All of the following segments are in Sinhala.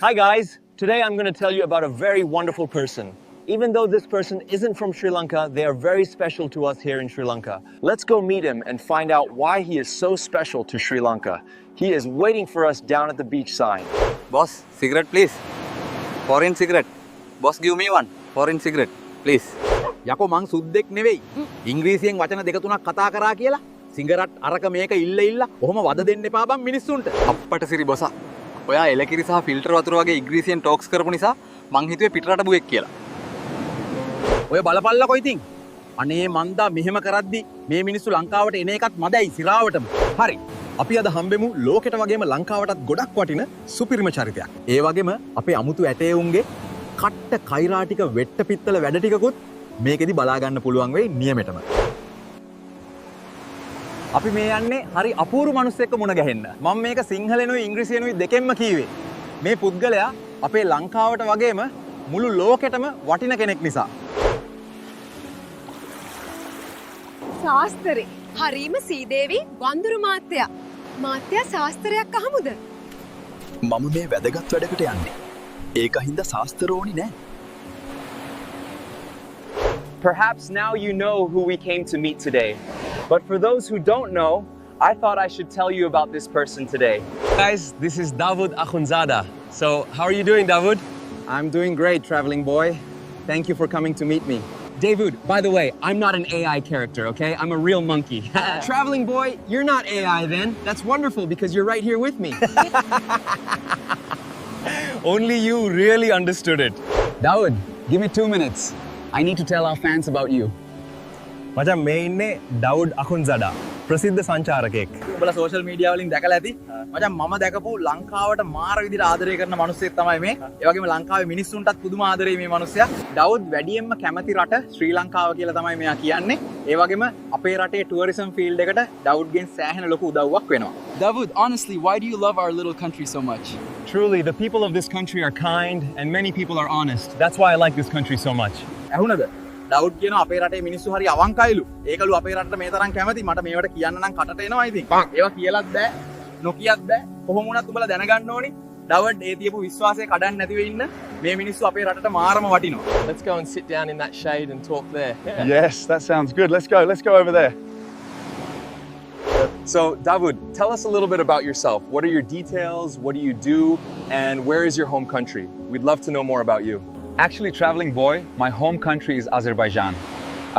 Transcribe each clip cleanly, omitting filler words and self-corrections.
Hi guys, today I'm going to tell you about a very wonderful person. Even though this person isn't from Sri Lanka, they are very special to us here in Sri Lanka. Let's go meet him and find out why he is so special to Sri Lanka. He is waiting for us down at the beach sign. Boss, cigarette please. Foreign cigarette. Boss, give me one. Foreign cigarette, please. යකෝ මං සුද්දෙක් නෙවෙයි. ඉංග්‍රීසියෙන් වචන දෙක තුනක් කතා කරා කියලා. සිගරට් අරක මේක ඉල්ල ඔහොම වද දෙන්න එපා බං මිනිස්සුන්ට. අප්පට සිරි බොසා. ඔයා එලකිරි සහ ෆිල්ටර් වතුර වගේ ඉංග්‍රීසියෙන් ටොක්ස් කරපු නිසා මං හිතුවේ පිටරට බුවෙක් කියලා. ඔය බලපල්ලකෝ ඉතින්. අනේ මන්දා මෙහෙම කරද්දි මේ මිනිස්සු ලංකාවට එන එකත් මදයි සිරාවටම. හරි. අපි අද හම්බෙමු ලෝකෙට වගේම ලංකාවටත් ගොඩක් වටින සුපිරිම චරිතයක්. ඒ වගේම අපේ අමුතු ඇටේවුන්ගේ කට්ට කෛරාටික වෙට්ට පිත්තල වැඩ ටිකකුත් මේකෙදි බලා ගන්න පුළුවන් වෙයි නියමෙටම. අපි මේ යන්නේ හරි අපූර්ව මිනිස්සෙක්ව මුණ ගැහෙන්න. මම මේක සිංහලෙනුයි ඉංග්‍රීසියෙනුයි දෙකෙන්ම කීවේ. මේ පුද්ගලයා අපේ ලංකාවට වගේම මුළු ලෝකෙටම වටින කෙනෙක් නිසා. ශාස්ත්‍රේ හරීම සීදේවි වඳුරු මාත්‍යා. මාත්‍යා ශාස්ත්‍රයක් අහමුද? මම මේ වැදගත් වැඩකට යන්නේ. ඒක හින්දා ශාස්ත්‍ර ඕනි නෑ. Perhaps now you know who we came to meet today. But for those who don't know, I thought I should tell you about this person today. Guys, this is Davud Akhundzada. So, how are you doing, Davud? I'm doing great, traveling boy. Thank you for coming to meet me. Davud, by the way, I'm not an AI character, okay? I'm a real monkey. Traveling boy, you're not AI then. That's wonderful because you're right here with me. Only you really understood it. Dawood, give me 2 minutes. I need to tell our fans about you. මචං මේ ඉන්නේ ඩවුඩ් අකුන්සඩා ප්‍රසිද්ධ සංචාරකයෙක්. ඔබලා සෝෂල් මීඩියා වලින් දැකලා ඇති. මචං මම දැකපු ලංකාවට මාර විදිහට ආදරය කරන මිනිස්සෙක් තමයි මේ. ඒ වගේම ලංකාවේ මිනිස්සුන්ටත් පුදුම ආදරෙයි මේ මිනිස්සයා. ඩවුඩ් වැඩියෙන්ම කැමති රට ශ්‍රී ලංකාව කියලා තමයි මෙයා කියන්නේ. ඒ වගේම අපේ රටේ ටුවරිසම් ෆීල්ඩ් එකට ඩවුඩ්ගෙන් සෑහෙන ලොකු උදව්වක් වෙනවා. Davud, honestly, why do you love our little country so much? Truly, the people of this country are kind and many people are honest. That's why I like this country so much. ඇහුණද? ඩවුඩ් කියනවා අපේ රටේ මිනිස්සු හරි අවංකයිලු. ඒකලු අපේ රටට මේ තරම් කැමති. මට මේවට කියන්න නම් කටට එනවා ඉතින්. ඒවා කියලාත් බෑ. නොකියත් බෑ. කොහොම වුණත් උඹලා දැනගන්න ඕනි. ඩවුඩ් ඒ තියපු විශ්වාසය කඩන්න නැතිව ඉන්න මේ මිනිස්සු අපේ රටට මාරම වටිනවා. Let's go and sit down in that shade and talk there. Yes, that sounds good. Let's go over there. So, Davud, tell us a little bit about yourself. What are your details? What do you do? And where is your home country? We'd love to know more about you. Actually, traveling boy, my home country is Azerbaijan.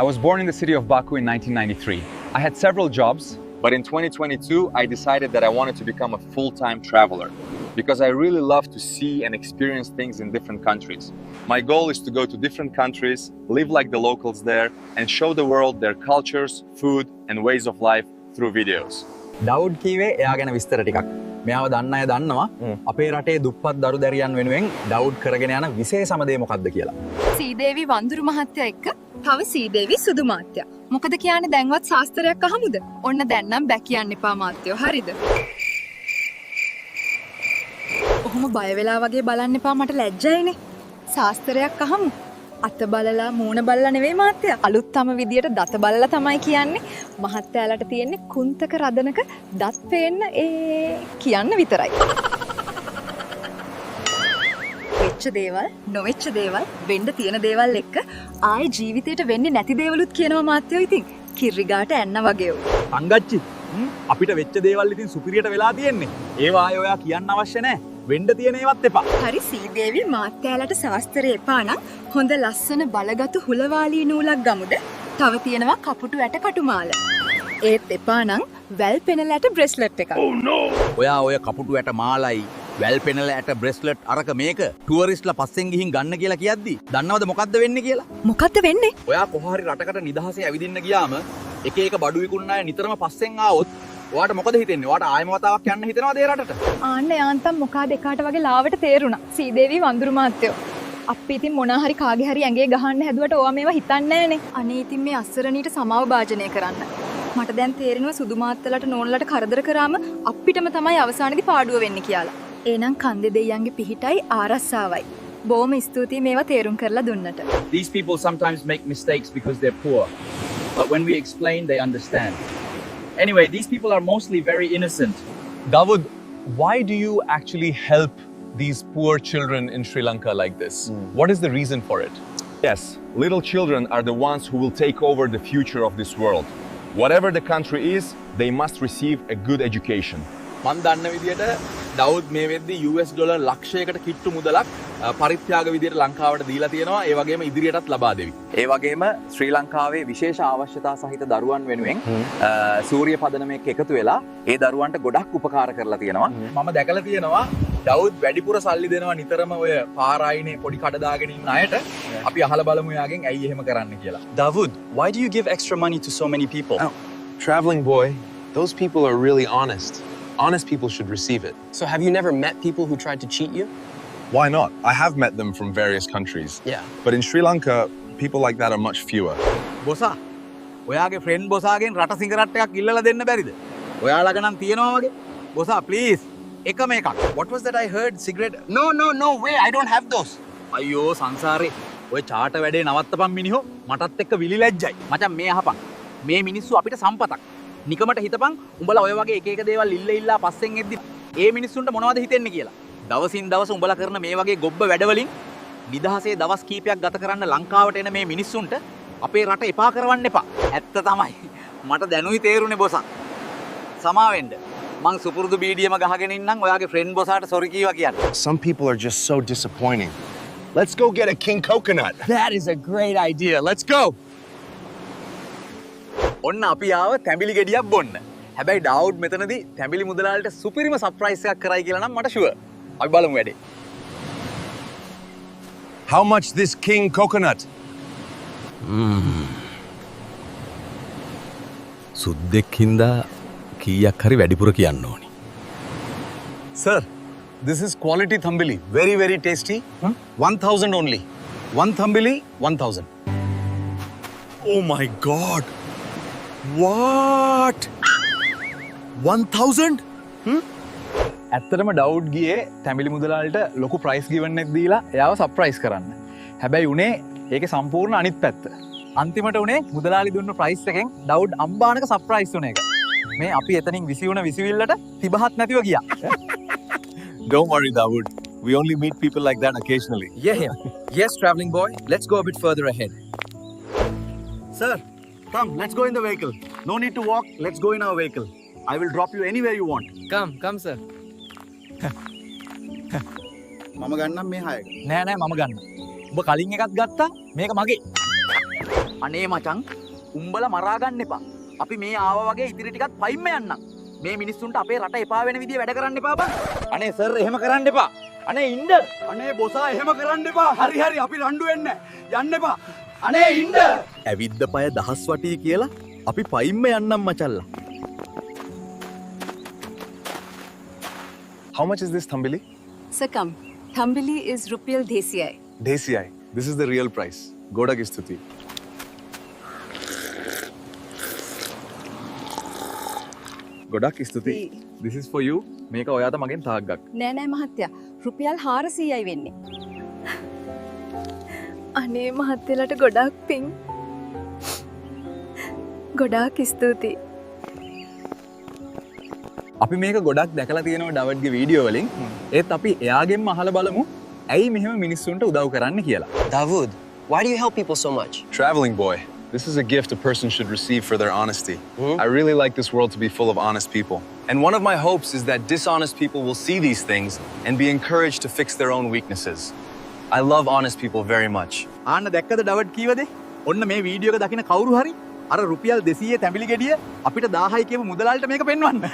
I was born in the city of Baku in 1993. I had several jobs, but in 2022, I decided that I wanted to become a full-time traveler because I really love to see and experience things in different countries. My goal is to go to different countries, live like the locals there, and show the world their cultures, food, and ways of life through videos. ඩවුඩ් කීවේ එයා ගැන විස්තර ටිකක්. මෙයාව දන්න අය දන්නවා අපේ රටේ දුප්පත් දරු දැරියන් වෙනුවෙන් ඩවුඩ් කරගෙන යන විශේෂම දේ මොකක්ද කියලා. සීදේවි වඳුරු මහත්තයා එක්ක තව සීදේවි සුදු මාත්‍යා. මොකද කියන්නේ දැන්වත් ශාස්ත්‍රයක් අහමුද? ඔන්න දැන් නම් බෑ කියන්න එපා මාත්‍යෝ. හරිද? ඔහොම බය වෙලා වගේ බලන්න එපා මට ලැජ්ජයිනේ. ශාස්ත්‍රයක් අහමු. අත බලලා මූණ බලලා නෙවෙයි මාත්‍යා. අලුත්ම විදියට දත බලලා තමයි කියන්නේ. මහත්තයාලට තියෙන්නේ කුන්තක රදනක දත් පේන්න කියන්න විතරයි. වෙච්ච දේවල්, නොවෙච්ච දේවල්, වෙන්න තියෙන දේවල් එක්ක ආයේ ජීවිතේට වෙන්නේ නැති දේවලුත් කියනවා මාත්‍යෝ ඉතින්. කිරිගාට ඇන්න වගේ උ. අංගච්චි අපිට වෙච්ච දේවල් ඉතින් සුපිරියට වෙලා තියෙන්නේ. ඒවා ආයේ ඔයා කියන්න අවශ්‍ය නැහැ. වෙන්න තියෙන ඒවත් එපා. හරි සීදේවි මාත්‍යාලට ශාස්ත්‍රය එපා නම් හොඳ ලස්සන බලගතු හුලවාලී නූලක් ගමුද? තව තියෙනවා කපුටු ඇට කටුමාල. ඒත් එපා නම් වැල් පෙනල ඇට බ්‍රෙස්ලට් එකක්. ඔයා ඔය කපුටු ඇට මාලයි වැල් පෙනල ඇට බ්‍රෙස්ලට් අරක මේක ටුවරිස්ට්ලා පස්සෙන් ගිහින් ගන්න කියලා කියද්දි දන්නවද මොකද්ද වෙන්නේ කියලා? මොකද්ද වෙන්නේ? ඔයා කොහොම හරි රටකට නිදහසේ ඇවිදින්න ගියාම එක එක බඩු විකුණන අය නිතරම පස්සෙන් ආවොත් ඔයාට මොකද හිතෙන්නේ? ඔයාට ආයෙම වතාවක් යන්න හිතනවද ඒ රටට? ආන්න යාන්තම් මොකා දෙකාට වගේ ලාවට තේරුණා. සීදේවි වඳුරු මාත්‍යෝ. අපි ඉතින් මොනා හරි කාගේ හරි ඇඟේ ගහන්න හැදුවට ඕවා මේවා හිතන්නේ නැහනේ. අනේ ඉතින් මේ අස්සරණීට සමාව භාජනය කරන්න. මට දැන් තේරෙනවා සුදු මාත්තලට නෝනලට කරදර කරාම අපිටම තමයි අවසානයේදී පාඩුව වෙන්නේ කියලා. එහෙනම් කන්දේ දෙයියන්ගේ පිහිටයි ආරස්සාවයි. බොහොම ස්තුතියි මේවා තේරුම් කරලා දුන්නට. These people sometimes make mistakes because they're poor. But when we explain, they understand. Anyway, these people are mostly very innocent. Davud, why do you actually help these poor children in Sri Lanka like this? What is the reason for it? Yes, little children are the ones who will take over the future of this world. Whatever the country is, they must receive a good education. මන් දන්න විදියට ඩවුඩ් මේ වෙද්දි US ඩොලර් ලක්ෂයකට කිට්ටු මුදලක් පරිත්‍යාග විදියට ලංකාවට දීලා තියෙනවා. ඒ වගේම ඉදිරියටත් ලබා දෙවි. ඒ වගේම ශ්‍රී ලංකාවේ විශේෂ අවශ්‍යතා සහිත දරුවන් වෙනුවෙන් සූර්ය පදනමක් එකතු වෙලා ඒ දරුවන්ට ගොඩක් උපකාර කරලා තියෙනවා. මම දැකලා තියෙනවා ඩවුඩ් වැඩිපුර සල්ලි දෙනවා නිතරම ඔය පාරායිනේ පොඩි කඩ දාගෙන ඉන්න අයට. අපි අහලා බලමු යාගෙන් ඇයි එහෙම කරන්න කියලා. Davud, why do you give extra money to so many people? Traveling boy, those people are really honest. Honest people should receive it. So have you never met people who tried to cheat you? Why not? I have met them from various countries. Yeah. But in Sri Lanka, people like that are much fewer. බොසා ඔයාගේ ෆ්‍රෙන්ඩ් බොසාගෙන් රට සිගරට් එකක් ඉල්ලලා දෙන්න බැරිද? ඔයාලගේ නම් තියෙනවා වගේ. බොසා ප්ලීස් එකම එකක්. What was that I heard? Cigarette? No way. I don't have those. අයියෝ සංසාරේ ඔය චාට වැඩේ නවත්තපන් මිනිහෝ මටත් එක්ක විලි ලැජ්ජයි. මචං මේ අහපන්. මේ මිනිස්සු අපිට සම්පතක්. නිකමට හිතපන් උඹලා ඔය වගේ එක එක දේවල් ඉල්ල පස්සෙන් එද්දි ඒ මිනිස්සුන්ට මොනවද හිතෙන්නේ කියලා. දවසින් දවස උඹලා කරන මේ වගේ ගොබ්බ වැඩවලින් නිදහසේ දවස් කීපයක් ගත කරන්න ලංකාවට එන මේ මිනිස්සුන්ට අපේ රට එපා කරවන්න එපා. ඇත්ත තමයි. මට දැනුයි තේරුනේ බොසා. සමාවෙන්න. මං සුපුරුදු බීඩියම ගහගෙන ඉන්නම් ඔයාගේ ෆ්‍රෙන්ඩ් බොසාට සොරි කීවා කියන්න. Some people are just so disappointing. Let's go get a king coconut. That is a great idea. Let's go. ඔන්න අපි ආව තැඹිලි ගෙඩියක් බොන්න. හැබැයි ඩවුඩ් මෙතනදී තැඹිලි මුදලාලට සුපිරිම සර්ප්‍රයිස් එකක් කරයි කියලා නම් මට ෂුවර්. අපි බලමු වැඩේ. How much this king coconut? සුද්දෙක් හින්දා කීයක් හරි වැඩිපුර කියන්න ඕනි. Sir, this is quality thambili. Very, very tasty. 1,000 only. One thambili, 1,000. Oh my god. What? 1,000? ඇත්තටම ඩවුඩ් ගියේ තැඹිලි මුදලාලට ලොකු ප්‍රයිස් ගිවන් එකක් දීලා එයාව සර්ප්‍රයිස් කරන්න. හැබැයි උනේ ඒකේ සම්පූර්ණ අනිත් පැත්ත. අන්තිමට උනේ මුදලාලි දුන්න ප්‍රයිස් එකෙන් ඩවුඩ් අම්බානක සර්ප්‍රයිස් වුණ එක. මේ අපි එතනින් විසිවුණ විසිවිල්ලට තිබහත් නැතිව ගියා. Don't worry, Davud. We only meet people like that occasionally. Yeah. Yes, traveling boy. Let's go a bit further ahead. Sir, come, let's go in the vehicle. No need to walk, let's go in our vehicle. I will drop you anywhere you want. Come, sir. මම ගන්නම් මේ හයක. නෑ මම ගන්න. ඔබ කලින් එකක් ගත්තා මේක මගේ. අනේ මචං උඹලා මරා ගන්න එපා. අපි මේ ආවා වගේ ඉතිරි ටිකත් පයින්ම යන්නම්. මේ මිනිස්සුන්ට අපේ රට එපා වෙන විදිය වැඩ කරන්න එපා බං. අනේ සර් එහෙම කරන්න එපා. අනේ ඉන්න. අනේ බොසා එහෙම කරන්න එපා. හරි අපි රණ්ඩු වෙන්නේ යන්න එපා. අනේ ඉන්න. ඇවිද්ද පය දහස් වටී කියලා අපි පයින්ම යන්නම් මචල්ලා. How much is this thambili? Sir, come. Thambili is rupial desiyai. Desiyai. This is the real price. Godak Stuti. ගොඩක් ස්තුතියි. This is for you. මේක ඔයාට මගෙන් තාග්ගක්. නෑ මහත්තයා. රුපියල් 400යි වෙන්නේ. අනේ මහත්තයලට ගොඩාක් පිං. ගොඩාක් ස්තුතියි. අපි මේක ගොඩක් දැකලා තියෙනවා ඩවඩ්ගේ වීඩියෝ වලින්. ඒත් අපි එයාගෙන්ම අහලා බලමු ඇයි මෙහෙම මිනිස්සුන්ට උදව් කරන්න කියලා. Davud, why do you help people so much? Traveling boy. This is a gift a person should receive for their honesty. I really like this world to be full of honest people. And one of my hopes is that dishonest people will see these things and be encouraged to fix their own weaknesses. I love honest people very much. ආන්න දැක්කද ඩවඩ් කීවද? ඔන්න මේ වීඩියෝ එක දකින කවුරු හරි අර රුපියල් 200 තැඹිලි ගෙඩිය අපිට 1000යි කියපු මුදලාලට මේක පෙන්වන්න.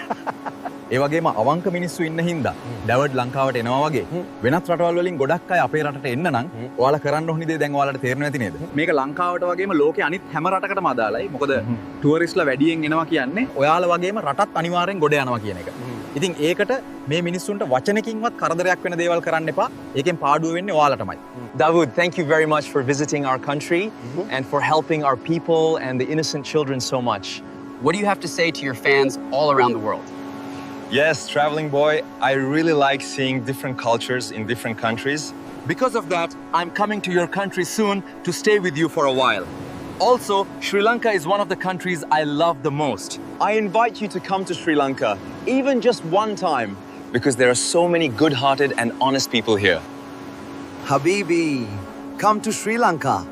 ඒ වගේම අවංක මිනිස්සු ඉන්න හින්දා ඩවඩ් ලංකාවට එනවා වගේ වෙනත් රටවල් වලින් ගොඩක් අය අපේ රටට එන්න නම් ඔයාලා කරන්න ඕනි දේ දැන් ඔයාලට තේරෙන්නේ නැති නේද? මේක ලංකාවට වගේම ලෝකේ අනිත් හැම රටකටම අදාළයි. මොකද ටුවරිස්ට්ලා වැඩියෙන් එනවා කියන්නේ ඔයාලා වගේම රටත් අනිවාර්යෙන් ගොඩ යනවා කියන එක. ඉතින් ඒකට මේ මිනිස්සුන්ට වචනකින්වත් කරදරයක් වෙන දේවල් කරන්න එපා. ඒකෙන් පාඩුව වෙන්නේ ඔයාලටමයි. Davud, thank you very much for visiting our country and for helping our people and the innocent children so much. What do you have to say to your fans all around the world? Yes, traveling boy, I really like seeing different cultures in different countries. Because of that, I'm coming to your country soon to stay with you for a while. Also, Sri Lanka is one of the countries I love the most. I invite you to come to Sri Lanka, even just one time. because there are so many good-hearted and honest people here. Habibi, come to Sri Lanka.